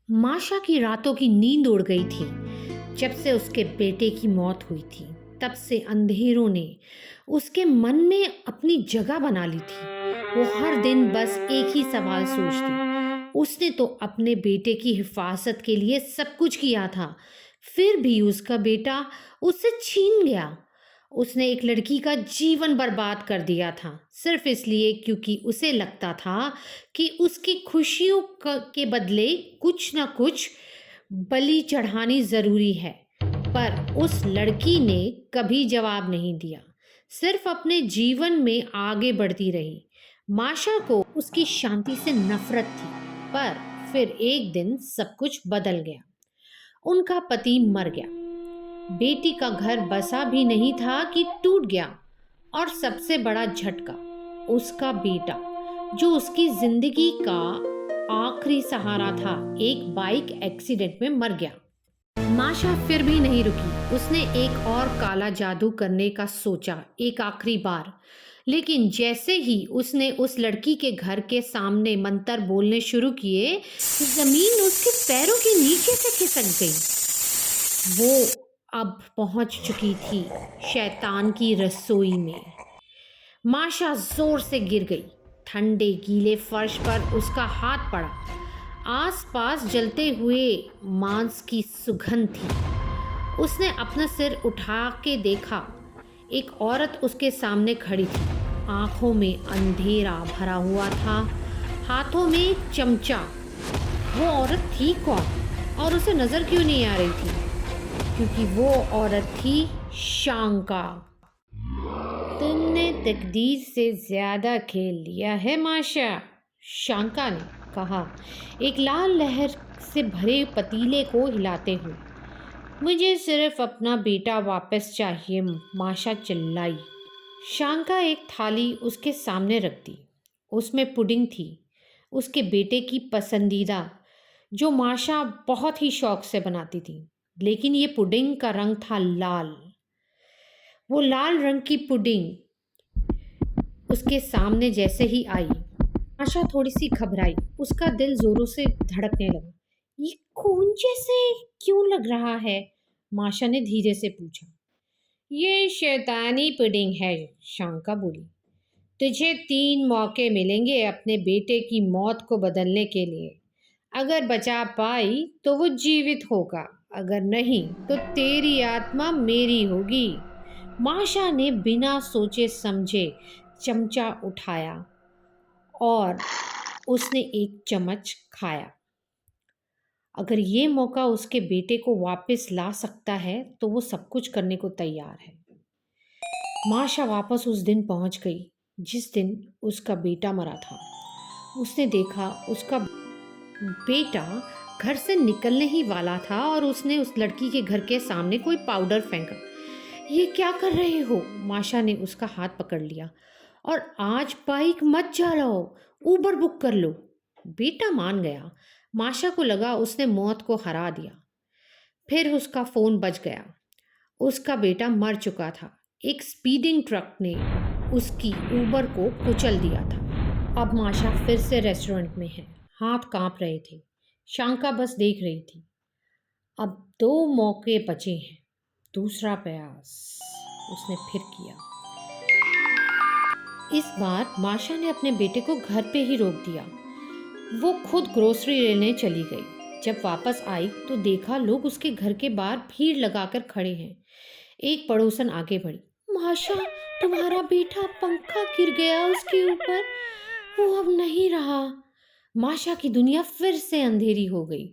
माशा की रातों की नींद उड़ गई थी। जब से उसके बेटे की मौत हुई थी, तब से अंधेरों ने उसके मन में अपनी जगह बना ली थी। वो हर दिन बस एक ही सवाल सोचती। उसने तो अपने बेटे की हिफाजत के लिए सब कुछ किया था, फिर भी उसका बेटा उससे छीन गया। उसने एक लड़की का जीवन बर्बाद कर दिया था, सिर्फ इसलिए क्योंकि उसे लगता था कि उसकी खुशियों के बदले कुछ ना कुछ बलि चढ़ानी जरूरी है। पर उस लड़की ने कभी जवाब नहीं दिया, सिर्फ अपने जीवन में आगे बढ़ती रही। माशा को उसकी शांति से नफरत थी, पर फिर एक दिन सब कुछ बदल गया। उनका पति मर गया, बेटी का घर बसा भी नहीं था कि टूट गया, और सबसे बड़ा झटका, उसका बेटा जो उसकी जिंदगी का आखिरी सहारा था, एक बाइक एक्सीडेंट में मर गया। माशा फिर भी नहीं रुकी। उसने एक और काला जादू करने का सोचा, एक आखिरी बार। लेकिन जैसे ही उसने उस लड़की के घर के सामने मंत्र बोलने शुरू किए, जमीन उसके पैरों के नीचे से खिसक गई। वो अब पहुंच चुकी थी शैतान की रसोई में। माशा जोर से गिर गई। ठंडे गीले फर्श पर उसका हाथ पड़ा। आसपास जलते हुए मांस की सुगंध थी। उसने अपना सिर उठा के देखा। एक औरत उसके सामने खड़ी थी। आंखों में अंधेरा भरा हुआ था, हाथों में एक चमचा। वो औरत थी कौन, और उसे नजर क्यों नहीं आ रही थी? क्योंकि वो औरत थी शांका। तुमने तकदीर से ज्यादा खेल लिया है माशा, शांका ने कहा, एक लाल लहर से भरे पतीले को हिलाते हुए। मुझे सिर्फ अपना बेटा वापस चाहिए, माशा चिल्लाई। शांका एक थाली उसके सामने रख दी। उसमें पुडिंग थी, उसके बेटे की पसंदीदा, जो माशा बहुत ही शौक से बनाती थी। लेकिन ये पुडिंग का रंग था लाल। वो लाल रंग की पुडिंग उसके सामने जैसे ही आई, आशा थोड़ी सी घबराई। उसका दिल जोरों से धड़कने लगा। ये खून जैसे क्यों लग रहा है? माशा ने धीरे से पूछा। ये शैतानी पुडिंग है, शांका बोली। तुझे 3 मौके मिलेंगे अपने बेटे की मौत को बदलने के लिए। अगर बचा पाई तो वो जीवित होगा, अगर नहीं तो तेरी आत्मा मेरी होगी। माशा ने बिना सोचे समझे चमचा उठाया और उसने एक चम्मच खाया। अगर ये मौका उसके बेटे को वापस ला सकता है तो वो सब कुछ करने को तैयार है। माशा वापस उस दिन पहुंच गई जिस दिन उसका बेटा मरा था। उसने देखा उसका बेटा घर से निकलने ही वाला था और उसने उस लड़की के घर के सामने कोई पाउडर फेंका। ये क्या कर रहे हो? माशा ने उसका हाथ पकड़ लिया। और आज बाइक मत चलाओ, उबर बुक कर लो। बेटा मान गया। माशा को लगा उसने मौत को हरा दिया। फिर उसका फोन बज गया। उसका बेटा मर चुका था। एक स्पीडिंग ट्रक ने उसकी उबर को कुचल दिया था। अब माशा फिर से रेस्टोरेंट में है। हाथ कांप रहे थे। शांका बस देख रही थी। अब 2 मौके बचे हैं। दूसरा प्रयास उसने फिर किया। इस बार माशा ने अपने बेटे को घर पे ही रोक दिया। वो खुद ग्रोसरी लेने चली गई। जब वापस आई तो देखा लोग उसके घर के बाहर भीड़ लगाकर खड़े हैं। एक पड़ोसन आगे बढ़ी। माशा, तुम्हारा बेटा, पंखा गिर गया उसके ऊपर, वो अब नहीं रहा। माशा की दुनिया फिर से अंधेरी हो गई।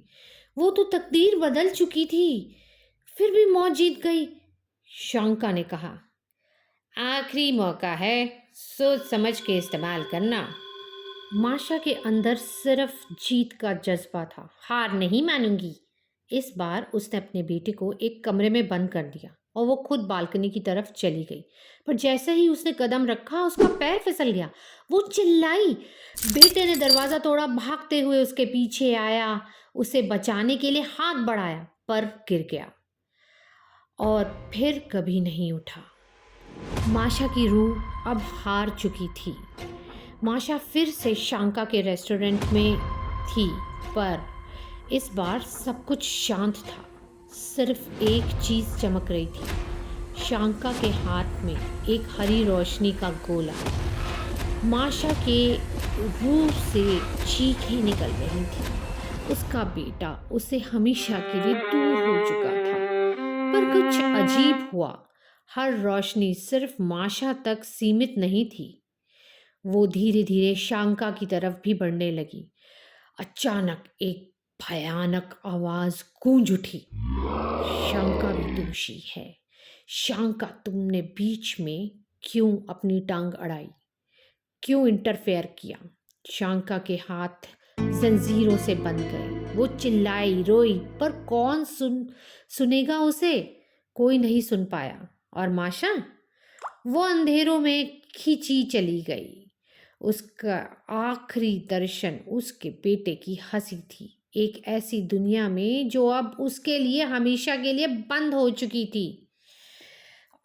वो तो तकदीर बदल चुकी थी, फिर भी मौत जीत गई। शांका ने कहा, आखिरी मौका है, सोच समझ के इस्तेमाल करना। माशा के अंदर सिर्फ जीत का जज्बा था। हार नहीं मानूंगी। इस बार उसने अपने बेटे को एक कमरे में बंद कर दिया और वो खुद बालकनी की तरफ चली गई। पर जैसे ही उसने कदम रखा उसका पैर फिसल गया। वो चिल्लाई। बेटे ने दरवाज़ा तोड़ा, भागते हुए उसके पीछे आया, उसे बचाने के लिए हाथ बढ़ाया, पर गिर गया और फिर कभी नहीं उठा। माशा की रूह अब हार चुकी थी। माशा फिर से शांका के रेस्टोरेंट में थी, पर इस बार सब कुछ शांत था। सिर्फ एक चीज़ चमक रही थी, शांका के हाथ में एक हरी रोशनी का गोला। माशा के रूह से चीखें निकल रही थी। उसका बेटा उससे हमेशा के लिए दूर हो चुका था। पर कुछ अजीब हुआ, हर रोशनी सिर्फ माशा तक सीमित नहीं थी। वो धीरे धीरे शांका की तरफ भी बढ़ने लगी। अचानक एक भयानक आवाज गूंज उठी, शांका भी दोषी है। शांका, तुमने बीच में क्यों अपनी टांग अड़ाई, क्यों इंटरफेयर किया? शांका के हाथ जंजीरों से बंध गए। वो चिल्लाई, रोई, पर कौन सुनेगा उसे? कोई नहीं सुन पाया। और माशा, वो अंधेरों में खींची चली गई। उसका आखिरी दर्शन उसके बेटे की हंसी थी, एक ऐसी दुनिया में जो अब उसके लिए हमेशा के लिए बंद हो चुकी थी।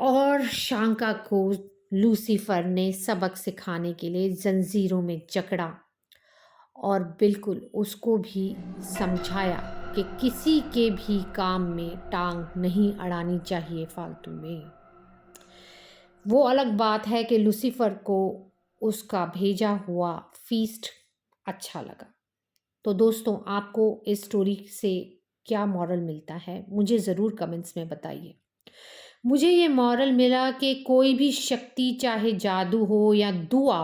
और शांका को लूसीफर ने सबक सिखाने के लिए जंजीरों में जकड़ा और बिल्कुल उसको भी समझाया कि किसी के भी काम में टांग नहीं अड़ानी चाहिए फालतू में। वो अलग बात है कि लूसीफर को उसका भेजा हुआ फीस्ट अच्छा लगा। तो दोस्तों, आपको इस स्टोरी से क्या मॉरल मिलता है, मुझे ज़रूर कमेंट्स में बताइए। मुझे ये मॉरल मिला कि कोई भी शक्ति, चाहे जादू हो या दुआ,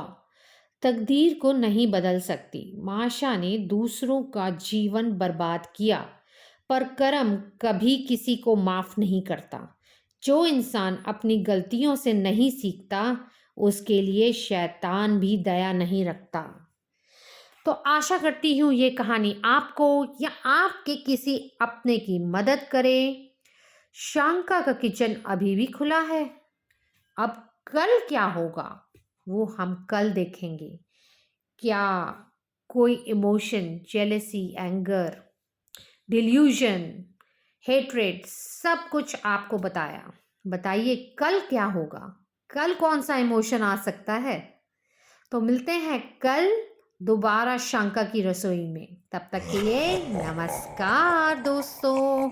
तकदीर को नहीं बदल सकती। माशा ने दूसरों का जीवन बर्बाद किया, पर कर्म कभी किसी को माफ़ नहीं करता। जो इंसान अपनी गलतियों से नहीं सीखता, उसके लिए शैतान भी दया नहीं रखता। तो आशा करती हूँ ये कहानी आपको या आपके किसी अपने की मदद करे। शांका का किचन अभी भी खुला है। अब कल क्या होगा वो हम कल देखेंगे। क्या कोई emotion, jealousy, anger, delusion, hatred, सब कुछ आपको बताया। बताइए कल क्या होगा, कल कौन सा इमोशन आ सकता है। तो मिलते हैं कल दोबारा शांका की रसोई में। तब तक के लिए नमस्कार दोस्तों।